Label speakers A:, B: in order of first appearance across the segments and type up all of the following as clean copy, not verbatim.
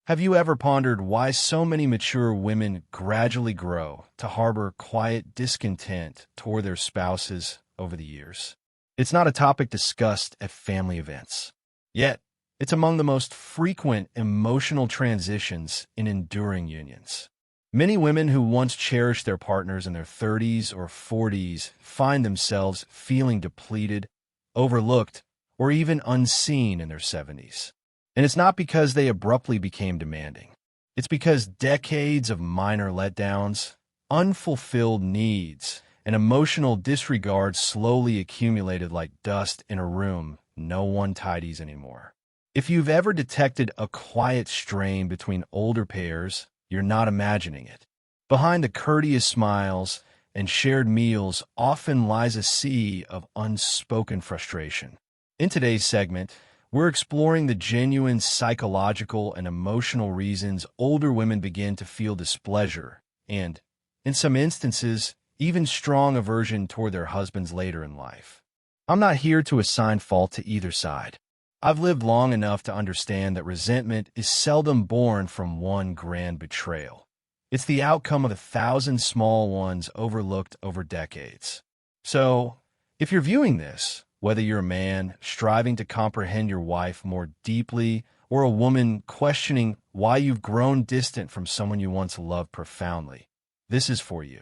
A: Have you ever pondered why so many mature women gradually grow to harbor quiet discontent toward their spouses over the years? It's not a topic discussed at family events. Yet, it's among the most frequent emotional transitions in enduring unions. Many women who once cherished their partners in their 30s or 40s find themselves feeling depleted, overlooked, or even unseen in their 70s. And it's not because they abruptly became demanding. It's because decades of minor letdowns, unfulfilled needs, and emotional disregard slowly accumulated like dust in a room no one tidies anymore. If you've ever detected a quiet strain between older pairs, you're not imagining it. Behind the courteous smiles and shared meals often lies a sea of unspoken frustration. In today's segment, we're exploring the genuine psychological and emotional reasons older women begin to feel displeasure and, in some instances, even strong aversion toward their husbands later in life. I'm not here to assign fault to either side. I've lived long enough to understand that resentment is seldom born from one grand betrayal. It's the outcome of 1,000 small ones overlooked over decades. So, if you're viewing this, whether you're a man striving to comprehend your wife more deeply or a woman questioning why you've grown distant from someone you once loved profoundly, this is for you.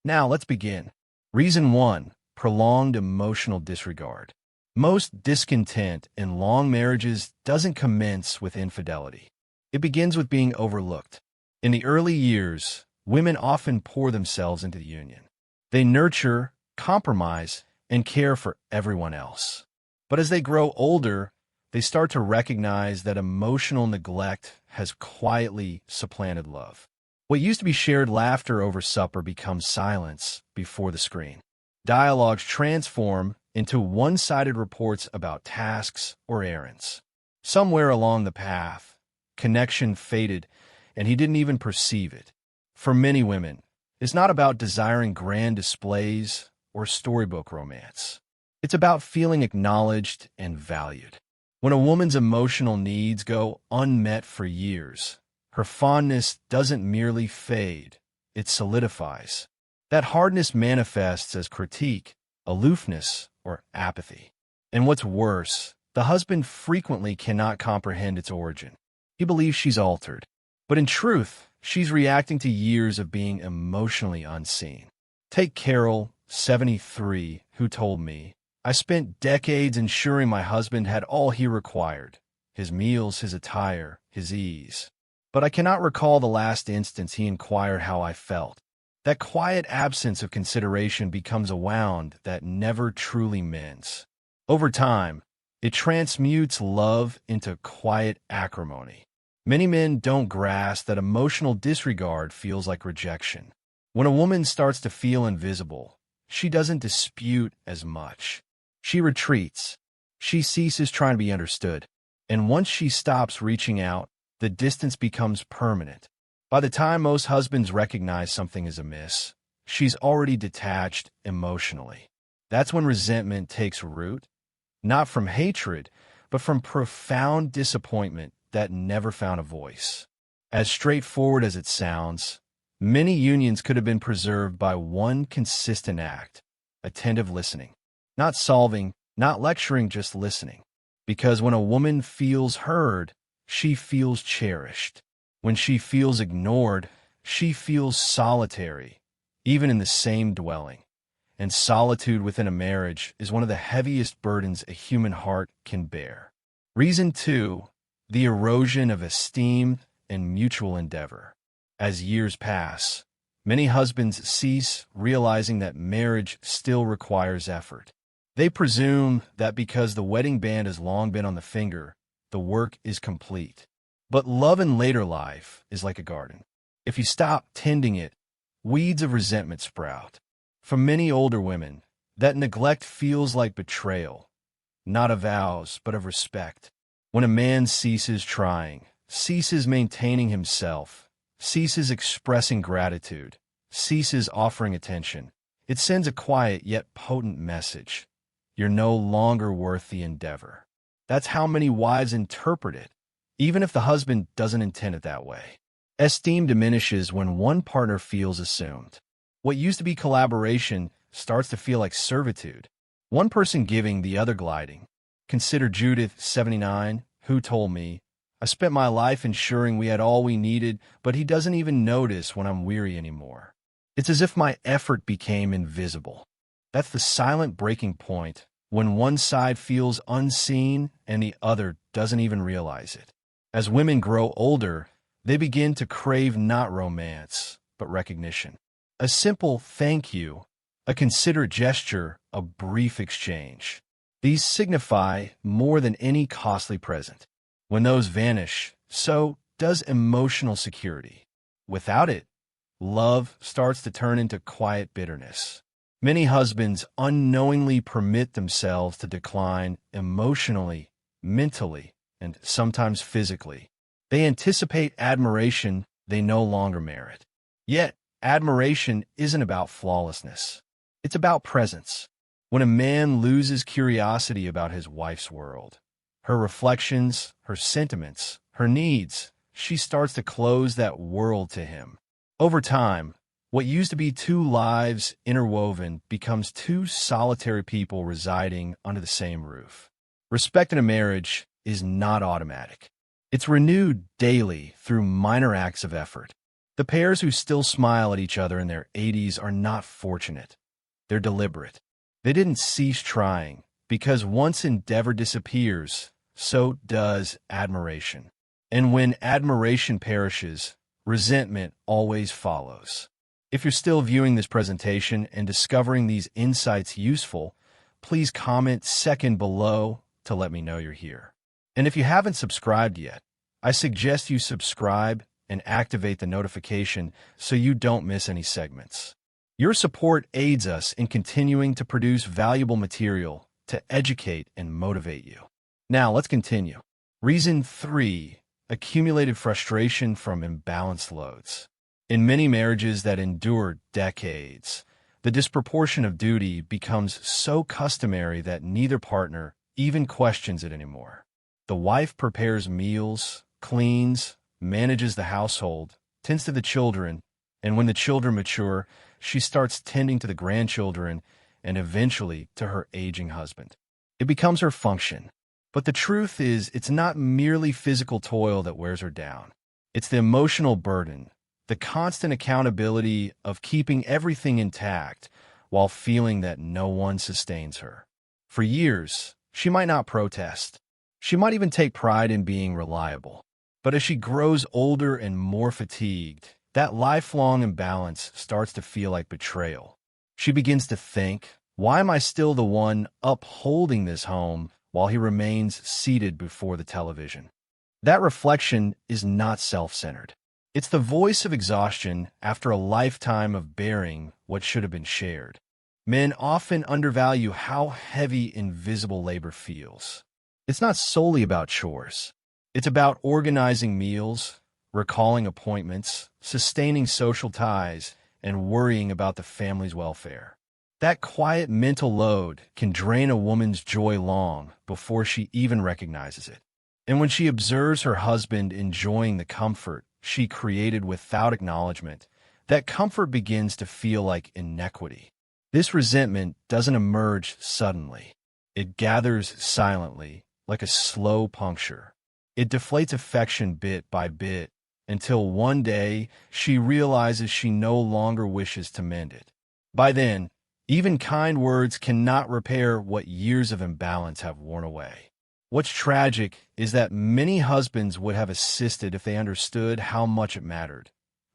A: Now, let's begin. Reason 1. Prolonged emotional disregard. Most discontent in long marriages doesn't commence with infidelity. It begins with being overlooked. In the early years, women often pour themselves into the union. They nurture, compromise, and care for everyone else. But as they grow older, they start to recognize that emotional neglect has quietly supplanted love. What used to be shared laughter over supper becomes silence before the screen. Dialogues transform into one-sided reports about tasks or errands. Somewhere along the path, connection faded, and he didn't even perceive it. For many women, it's not about desiring grand displays or storybook romance. It's about feeling acknowledged and valued. When a woman's emotional needs go unmet for years, her fondness doesn't merely fade, it solidifies. That hardness manifests as critique, aloofness, or apathy. And what's worse, the husband frequently cannot comprehend its origin. He believes she's altered, but in truth, she's reacting to years of being emotionally unseen. Take Carol, 73, who told me, "I spent decades ensuring my husband had all he required, his meals, his attire, his ease. But I cannot recall the last instance he inquired how I felt." That quiet absence of consideration becomes a wound that never truly mends. Over time, it transmutes love into quiet acrimony. Many men don't grasp that emotional disregard feels like rejection. When a woman starts to feel invisible, she doesn't dispute as much. She retreats. She ceases trying to be understood. And once she stops reaching out, the distance becomes permanent. By the time most husbands recognize something is amiss, she's already detached emotionally. That's when resentment takes root, not from hatred, but from profound disappointment that never found a voice. As straightforward as it sounds, many unions could have been preserved by one consistent act: attentive listening. Not solving, not lecturing, just listening. Because when a woman feels heard, she feels cherished. When she feels ignored, she feels solitary, even in the same dwelling. And solitude within a marriage is one of the heaviest burdens a human heart can bear. Reason 2, the erosion of esteem and mutual endeavor. As years pass, many husbands cease realizing that marriage still requires effort. They presume that because the wedding band has long been on the finger, the work is complete. But love in later life is like a garden. If you stop tending it, weeds of resentment sprout. For many older women, that neglect feels like betrayal, not of vows, but of respect. When a man ceases trying, ceases maintaining himself, ceases expressing gratitude, ceases offering attention, it sends a quiet yet potent message. You're no longer worth the endeavor. That's how many wives interpret it. even if the husband doesn't intend it that way. Esteem diminishes when one partner feels assumed. What used to be collaboration starts to feel like servitude. One person giving, the other gliding. Consider Judith, 79, who told me, "I spent my life ensuring we had all we needed, but he doesn't even notice when I'm weary anymore." It's as if my effort became invisible. That's the silent breaking point, when one side feels unseen and the other doesn't even realize it. As women grow older, they begin to crave not romance, but recognition. A simple thank you, a considerate gesture, a brief exchange. These signify more than any costly present. When those vanish, so does emotional security. Without it, love starts to turn into quiet bitterness. Many husbands unknowingly permit themselves to decline emotionally, mentally, and sometimes physically. They anticipate admiration they no longer merit. Yet, admiration isn't about flawlessness. It's about presence. When a man loses curiosity about his wife's world, her reflections, her sentiments, her needs, she starts to close that world to him. Over time, what used to be two lives interwoven becomes two solitary people residing under the same roof. Respect in a marriage is not automatic. It's renewed daily through minor acts of effort. The pairs who still smile at each other in their 80s are not fortunate. They're deliberate. They didn't cease trying, because once endeavor disappears, so does admiration. And when admiration perishes, resentment always follows. If you're still viewing this presentation and discovering these insights useful, please comment second below to let me know you're here. And if you haven't subscribed yet, I suggest you subscribe and activate the notification so you don't miss any segments. Your support aids us in continuing to produce valuable material to educate and motivate you. Now, let's continue. Reason 3. Accumulated frustration from imbalanced loads. In many marriages that endure decades, the disproportion of duty becomes so customary that neither partner even questions it anymore. The wife prepares meals, cleans, manages the household, tends to the children, and when the children mature, she starts tending to the grandchildren and eventually to her aging husband. It becomes her function. But the truth is, it's not merely physical toil that wears her down. It's the emotional burden, the constant accountability of keeping everything intact while feeling that no one sustains her. For years, she might not protest. She might even take pride in being reliable. But as she grows older and more fatigued, that lifelong imbalance starts to feel like betrayal. She begins to think, why am I still the one upholding this home while he remains seated before the television? That reflection is not self-centered. It's the voice of exhaustion after a lifetime of bearing what should have been shared. Men often undervalue how heavy invisible labor feels. It's not solely about chores. It's about organizing meals, recalling appointments, sustaining social ties, and worrying about the family's welfare. That quiet mental load can drain a woman's joy long before she even recognizes it. And when she observes her husband enjoying the comfort she created without acknowledgement, that comfort begins to feel like inequity. This resentment doesn't emerge suddenly. It gathers silently, like a slow puncture. It deflates affection bit by bit until one day she realizes she no longer wishes to mend it. By then, even kind words cannot repair what years of imbalance have worn away. What's tragic is that many husbands would have assisted if they understood how much it mattered,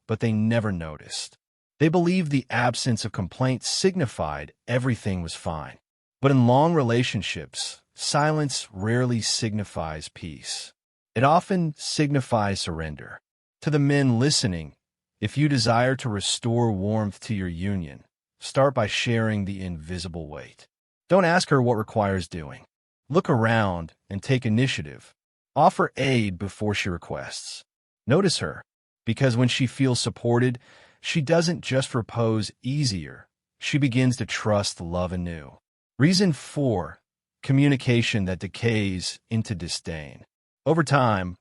A: but they never noticed. They believed the absence of complaint signified everything was fine. But in long relationships, silence rarely signifies peace. It often signifies surrender. To the men listening, if you desire to restore warmth to your union, start by sharing the invisible weight. Don't ask her what requires doing. Look around and take initiative. Offer aid before she requests. Notice her, because when she feels supported, she doesn't just repose easier. She begins to trust love anew. Reason 4. Communication that decays into disdain. Over time,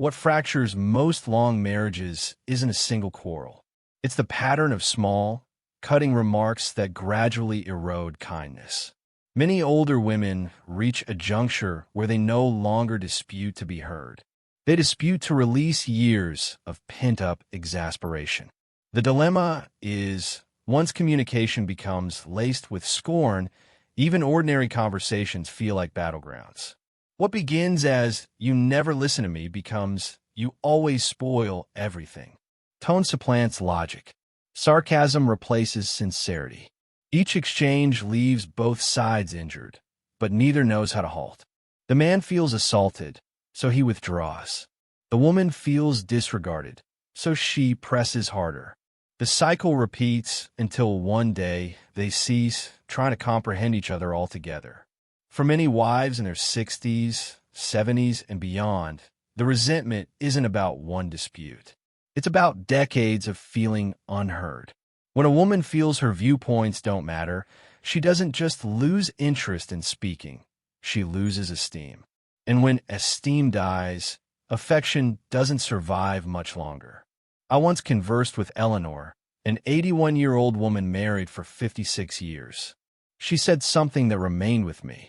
A: What fractures most long marriages isn't a single quarrel. It's the pattern of small, cutting remarks that gradually erode kindness. Many older women reach a juncture where they no longer dispute to be heard. They dispute to release years of pent-up exasperation. The dilemma is, once communication becomes laced with scorn, even ordinary conversations feel like battlegrounds. What begins as, "you never listen to me," becomes, "you always spoil everything." Tone supplants logic. Sarcasm replaces sincerity. Each exchange leaves both sides injured, but neither knows how to halt. The man feels assaulted, so he withdraws. The woman feels disregarded, so she presses harder. The cycle repeats until one day they cease trying to comprehend each other altogether. For many wives in their 60s, 70s, and beyond, the resentment isn't about one dispute. It's about decades of feeling unheard. When a woman feels her viewpoints don't matter, she doesn't just lose interest in speaking, she loses esteem. And when esteem dies, affection doesn't survive much longer. I once conversed with Eleanor, an 81-year-old woman married for 56 years. She said something that remained with me.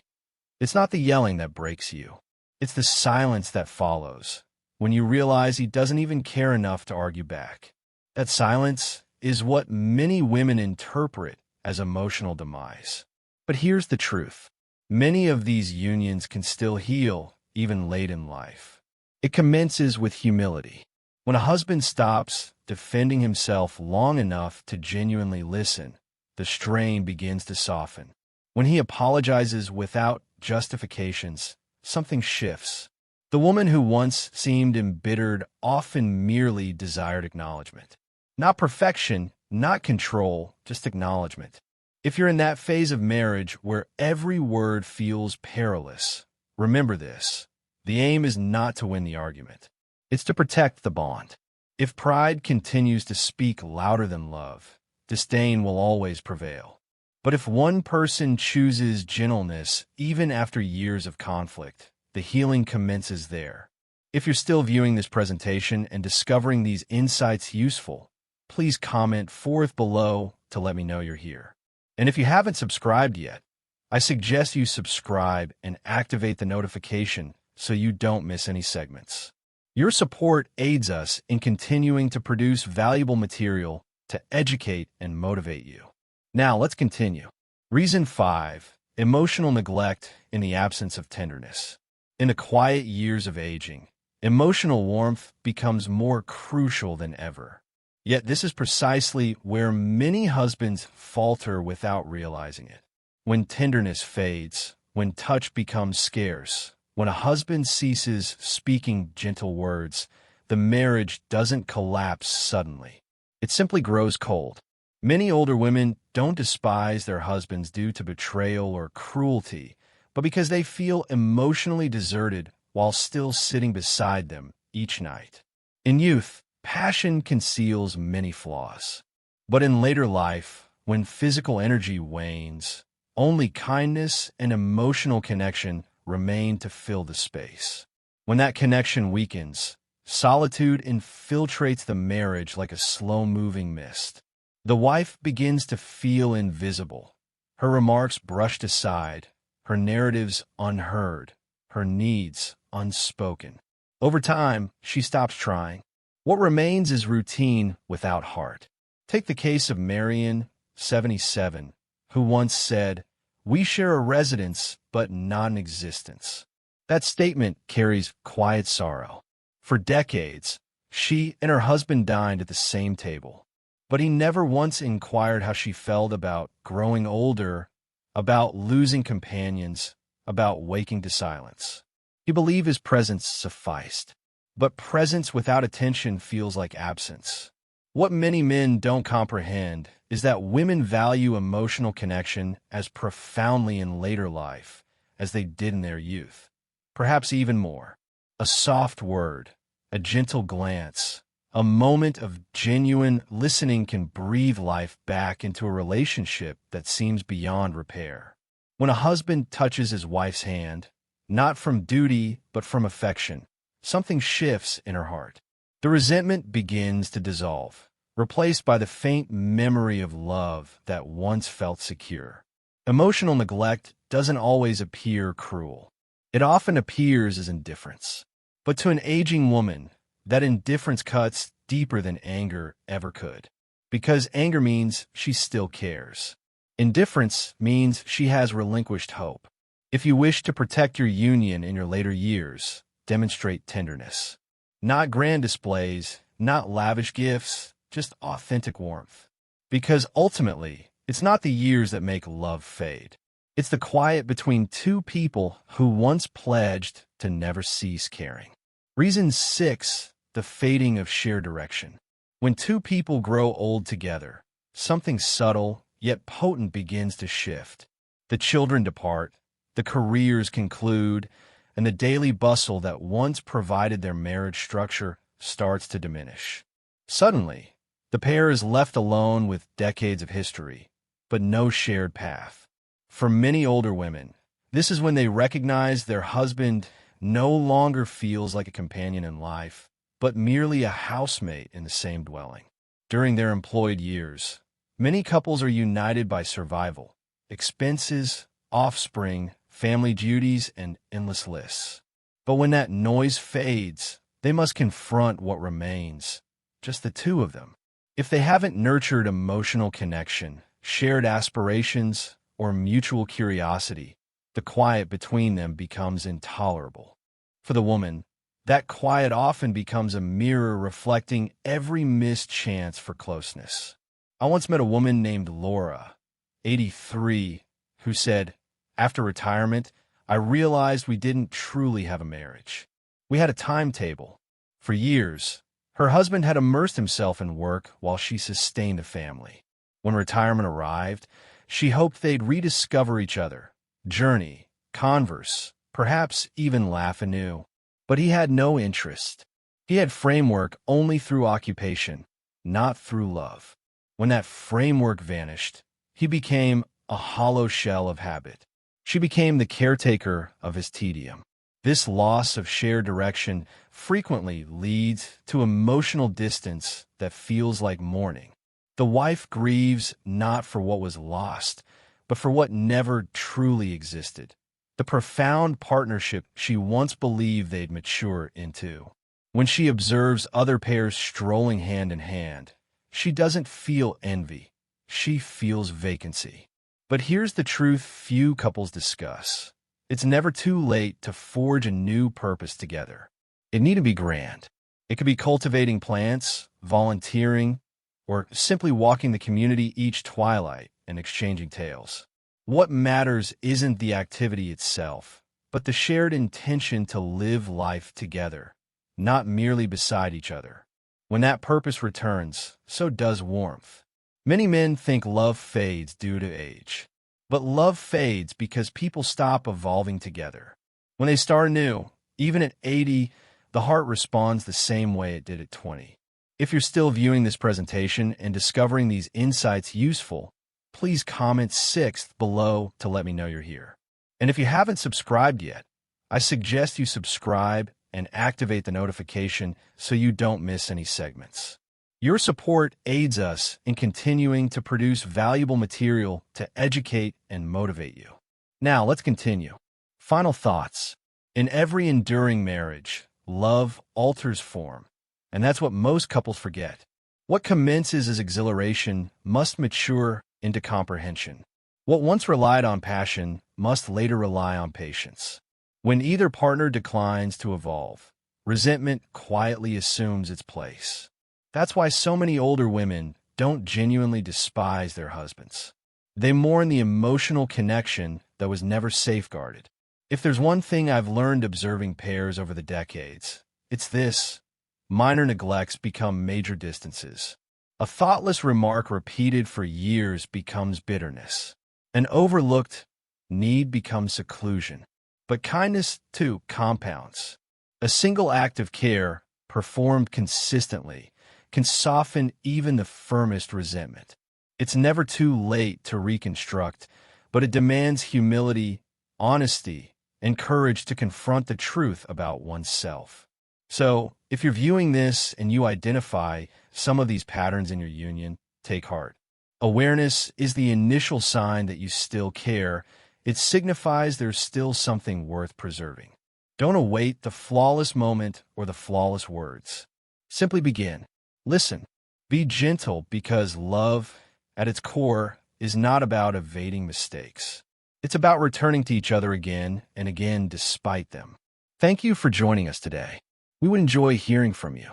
A: It's not the yelling that breaks you. It's the silence that follows, when you realize he doesn't even care enough to argue back. That silence is what many women interpret as emotional demise. But here's the truth. Many of these unions can still heal, even late in life. It commences with humility. When a husband stops defending himself long enough to genuinely listen, the strain begins to soften. When he apologizes without justifications, something shifts. The woman who once seemed embittered often merely desired acknowledgement. Not perfection, not control, just acknowledgement. If you're in that phase of marriage where every word feels perilous, remember this. The aim is not to win the argument. It's to protect the bond. If pride continues to speak louder than love, disdain will always prevail. But if one person chooses gentleness even after years of conflict, the healing commences there. If you're still viewing this presentation and discovering these insights useful, please comment forth below to let me know you're here. And if you haven't subscribed yet, I suggest you subscribe and activate the notification so you don't miss any segments. Your support aids us in continuing to produce valuable material to educate and motivate you. Now, let's continue. Reason 5. Emotional neglect in the absence of tenderness. In the quiet years of aging, emotional warmth becomes more crucial than ever. Yet this is precisely where many husbands falter without realizing it. When tenderness fades, when touch becomes scarce, when a husband ceases speaking gentle words, the marriage doesn't collapse suddenly. It simply grows cold. Many older women don't despise their husbands due to betrayal or cruelty, but because they feel emotionally deserted while still sitting beside them each night. In youth, passion conceals many flaws. But in later life, when physical energy wanes, only kindness and emotional connection remain to fill the space. When that connection weakens, solitude infiltrates the marriage like a slow-moving mist. The wife begins to feel invisible, her remarks brushed aside, her narratives unheard, her needs unspoken. Over time, she stops trying. What remains is routine without heart. Take the case of Marion, 77, who once said, "We share a residence, but not an existence." That statement carries quiet sorrow. For decades, she and her husband dined at the same table, but he never once inquired how she felt about growing older, about losing companions, about waking to silence. He believed his presence sufficed. But presence without attention feels like absence. What many men don't comprehend is that women value emotional connection as profoundly in later life as they did in their youth, perhaps even more. A soft word, a gentle glance, a moment of genuine listening can breathe life back into a relationship that seems beyond repair. When a husband touches his wife's hand, not from duty but from affection, something shifts in her heart. The resentment begins to dissolve, replaced by the faint memory of love that once felt secure. Emotional neglect doesn't always appear cruel. It often appears as indifference. But to an aging woman, that indifference cuts deeper than anger ever could. Because anger means she still cares. Indifference means she has relinquished hope. If you wish to protect your union in your later years, demonstrate tenderness. Not grand displays, not lavish gifts, just authentic warmth. Because ultimately, it's not the years that make love fade. It's the quiet between two people who once pledged to never cease caring. Reason 6, the fading of shared direction. When two people grow old together, something subtle yet potent begins to shift. The children depart, the careers conclude, and the daily bustle that once provided their marriage structure starts to diminish. Suddenly, the pair is left alone with decades of history, but no shared path. For many older women, this is when they recognize their husband no longer feels like a companion in life, but merely a housemate in the same dwelling. During their employed years, many couples are united by survival, expenses, offspring, family duties, and endless lists. But when that noise fades, they must confront what remains, just the two of them. If they haven't nurtured emotional connection, shared aspirations, or mutual curiosity, the quiet between them becomes intolerable. For the woman, that quiet often becomes a mirror reflecting every missed chance for closeness. I once met a woman named Laura, 83, who said, "After retirement, I realized we didn't truly have a marriage. We had a timetable." For years, her husband had immersed himself in work while she sustained a family. When retirement arrived, she hoped they'd rediscover each other, journey, converse, perhaps even laugh anew. But he had no interest. He had framework only through occupation, not through love. When that framework vanished, he became a hollow shell of habit. She became the caretaker of his tedium. This loss of shared direction frequently leads to emotional distance that feels like mourning. The wife grieves not for what was lost, but for what never truly existed. The profound partnership she once believed they'd mature into. When she observes other pairs strolling hand in hand, she doesn't feel envy. She feels vacancy. But here's the truth few couples discuss. It's never too late to forge a new purpose together. It needn't be grand. It could be cultivating plants, volunteering, or simply walking the community each twilight and exchanging tales. What matters isn't the activity itself, but the shared intention to live life together, not merely beside each other. When that purpose returns, so does warmth. Many men think love fades due to age. But love fades because people stop evolving together. When they start anew, even at 80, the heart responds the same way it did at 20. If you're still viewing this presentation and discovering these insights useful, please comment 6th below to let me know you're here. And if you haven't subscribed yet, I suggest you subscribe and activate the notification so you don't miss any segments. Your support aids us in continuing to produce valuable material to educate and motivate you. Now, let's continue. Final thoughts. In every enduring marriage, love alters form, and that's what most couples forget. What commences as exhilaration must mature into comprehension. What once relied on passion must later rely on patience. When either partner declines to evolve, resentment quietly assumes its place. That's why so many older women don't genuinely despise their husbands. They mourn the emotional connection that was never safeguarded. If there's one thing I've learned observing pairs over the decades, it's this: minor neglects become major distances. A thoughtless remark repeated for years becomes bitterness. An overlooked need becomes seclusion. But kindness, too, compounds. A single act of care, performed consistently, can soften even the firmest resentment. It's never too late to reconstruct, but it demands humility, honesty, and courage to confront the truth about oneself. So, if you're viewing this and you identify some of these patterns in your union, take heart. Awareness is the initial sign that you still care. It signifies there's still something worth preserving. Don't await the flawless moment or the flawless words. Simply begin. Listen. Be gentle, because love, at its core, is not about evading mistakes. It's about returning to each other again and again despite them. Thank you for joining us today. We would enjoy hearing from you.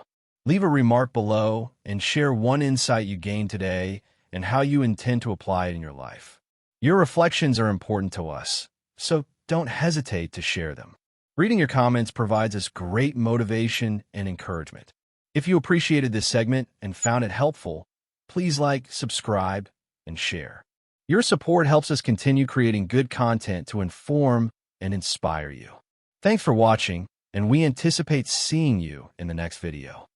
A: Leave a remark below and share one insight you gained today and how you intend to apply it in your life. Your reflections are important to us, so don't hesitate to share them. Reading your comments provides us great motivation and encouragement. If you appreciated this segment and found it helpful, please like, subscribe, and share. Your support helps us continue creating good content to inform and inspire you. Thanks for watching, and we anticipate seeing you in the next video.